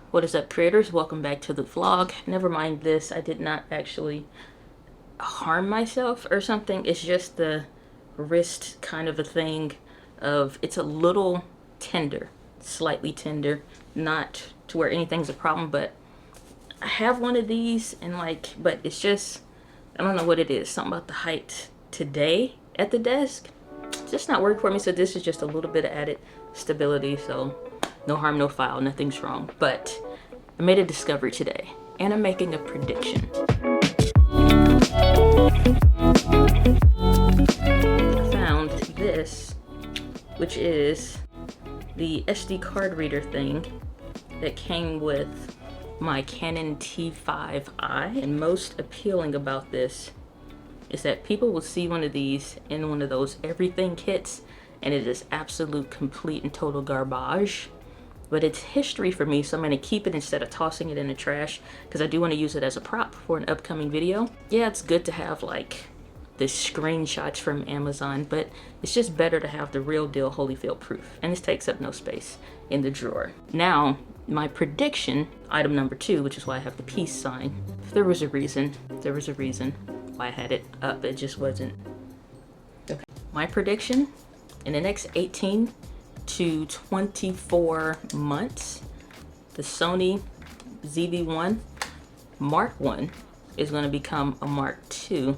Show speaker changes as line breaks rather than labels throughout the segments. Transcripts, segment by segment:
What is up, creators? Welcome back to the vlog. Never mind this, I did not actually harm myself or something. It's just the wrist kind of a thing of, it's a little tender, slightly tender, not to where anything's a problem, but I have one of these and but it's just, I don't know what it is. Something about the height today at the desk, it's just not working for me. So this is just a little bit of added stability. So no harm, no foul, nothing's wrong. But I made a discovery today and I'm making a prediction. I found this, which is the SD card reader thing that came with my Canon T5i. And most appealing about this is that people will see one of these in one of those everything kits and it is absolute, complete, and total garbage. But it's history for me, so I'm gonna keep it instead of tossing it in the trash because I do want to use it as a prop for an upcoming video. Yeah, it's good to have like the screenshots from Amazon, but it's just better to have the real deal Holyfield proof. And this takes up no space in the drawer. Now, my prediction, item number 2, which is why I have the peace sign. If there was a reason why I had it up, it just wasn't. Okay. My prediction, in the next 18 to 24 months, the Sony ZV-1 Mark I is going to become a Mark II,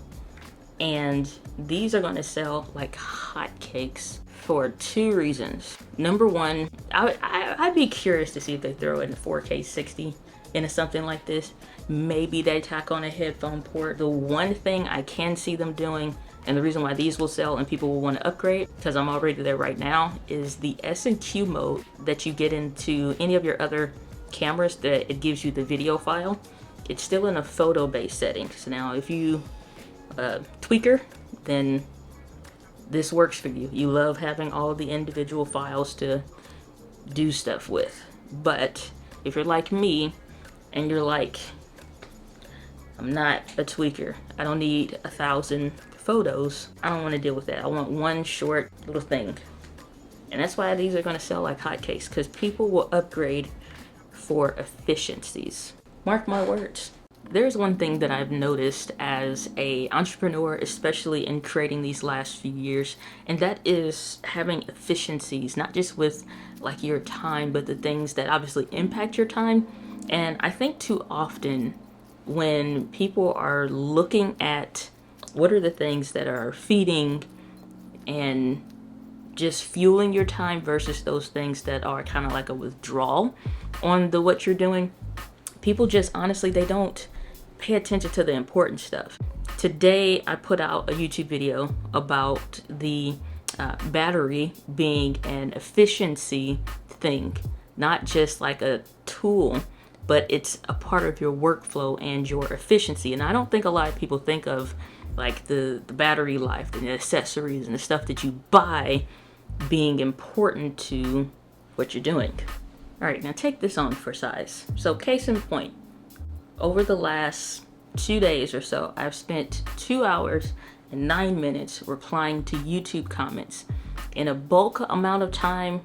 and these are going to sell like hotcakes for 2 reasons. Number one, I'd be curious to see if they throw in a 4K 60 into something like this. Maybe they tack on a headphone port. The one thing I can see them doing, and the reason why these will sell and people will want to upgrade, because I'm already there right now, is the S&Q mode that you get into any of your other cameras that it gives you the video file. It's still in a photo-based setting. So now if you tweaker, then this works for you. You love having all the individual files to do stuff with. But if you're like me and you're like, I'm not a tweaker, I don't need 1,000 photos, I don't want to deal with that. I want one short little thing. And that's why these are going to sell like hotcakes, because people will upgrade for efficiencies. Mark my words. There's one thing that I've noticed as an entrepreneur, especially in creating these last few years, and that is having efficiencies, not just with like your time, but the things that obviously impact your time. And I think too often when people are looking at what are the things that are feeding and just fueling your time versus those things that are kind of like a withdrawal on the what you're doing, people just honestly, they don't pay attention to the important stuff. Today I put out a YouTube video about the battery being an efficiency thing, not just like a tool, but it's a part of your workflow and your efficiency. And I don't think a lot of people think of like the battery life, the accessories and the stuff that you buy being important to what you're doing. All right, now take this on for size. So case in point, over the last 2 days or so, I've spent 2 hours and 9 minutes replying to YouTube comments. In a bulk amount of time,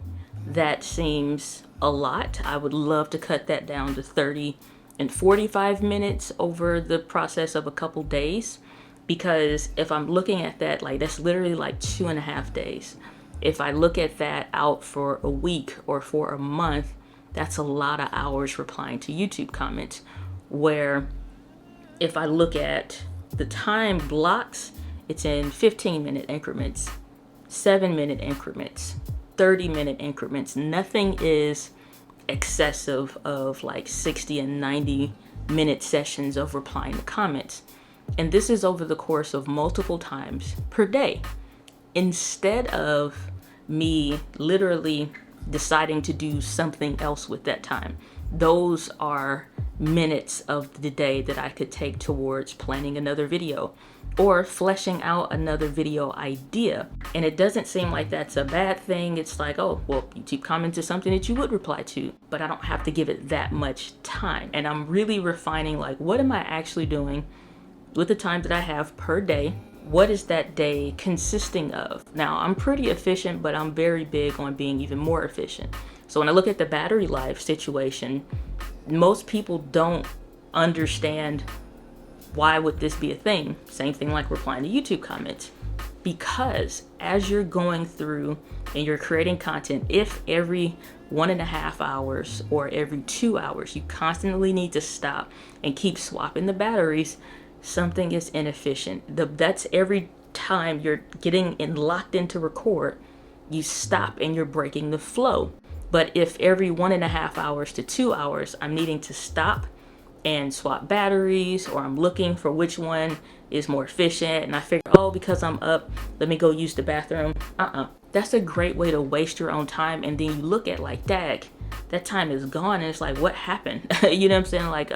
that seems a lot. I would love to cut that down to 30 and 45 minutes over the process of a couple days, because if I'm looking at that, like that's literally like 2.5 days. If I look at that out for a week or for a month, that's a lot of hours replying to YouTube comments. Where if I look at the time blocks, it's in 15-minute increments, 7-minute increments, 30-minute increments. Nothing is excessive of like 60 and 90-minute sessions of replying to comments. And this is over the course of multiple times per day. Instead of me literally deciding to do something else with that time, those are minutes of the day that I could take towards planning another video or fleshing out another video idea. And it doesn't seem like that's a bad thing. It's like, oh, well, YouTube comments is something that you would reply to, but I don't have to give it that much time. And I'm really refining, like, what am I actually doing with the time that I have per day? What is that day consisting of? Now, I'm pretty efficient, but I'm very big on being even more efficient. So when I look at the battery life situation, most people don't understand why would this be a thing. Same thing like replying to YouTube comments. Because as you're going through and you're creating content, if every 1.5 hours or every 2 hours you constantly need to stop and keep swapping the batteries, something is inefficient. That's every time you're getting locked into record, you stop and you're breaking the flow. But if every 1.5 hours to 2 hours I'm needing to stop and swap batteries, or I'm looking for which one is more efficient, and I figure, oh, because I'm up, let me go use the bathroom. That's a great way to waste your own time. And then you look at like, dag, that time is gone, and it's like, what happened? You know what I'm saying? Like,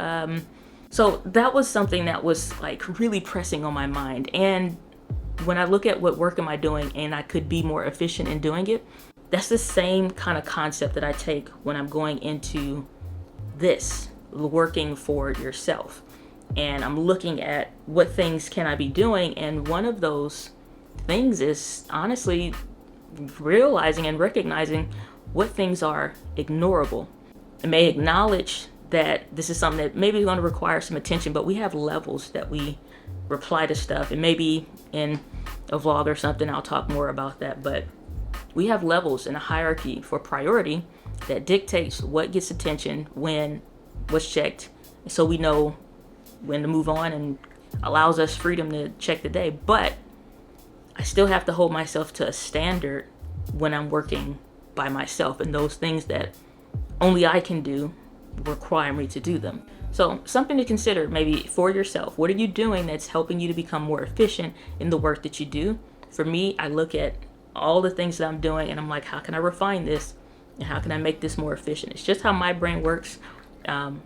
so that was something that was like really pressing on my mind. And when I look at what work am I doing and I could be more efficient in doing it, that's the same kind of concept that I take when I'm going into this, working for yourself. And I'm looking at what things can I be doing, and one of those things is honestly realizing and recognizing what things are ignorable. I may acknowledge that this is something that maybe is going to require some attention, but we have levels that we reply to stuff, and maybe in a vlog or something I'll talk more about that. But we have levels in a hierarchy for priority that dictates what gets attention, when, what's checked, so we know when to move on, and allows us freedom to check the day. But I still have to hold myself to a standard when I'm working by myself, and those things that only I can do require me to do them. So something to consider maybe for yourself. What are you doing that's helping you to become more efficient in the work that you do? For me, I look at all the things that I'm doing and I'm like, how can I refine this? And how can I make this more efficient? It's just how my brain works. And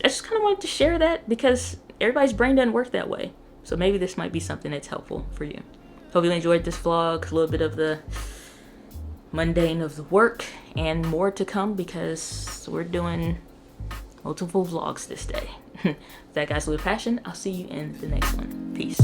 I just kind of wanted to share that because everybody's brain doesn't work that way. So maybe this might be something that's helpful for you. Hope you enjoyed this vlog, a little bit of the mundane of the work, and more to come because we're doing multiple vlogs this day. That guy's with passion. I'll see you in the next one. Peace.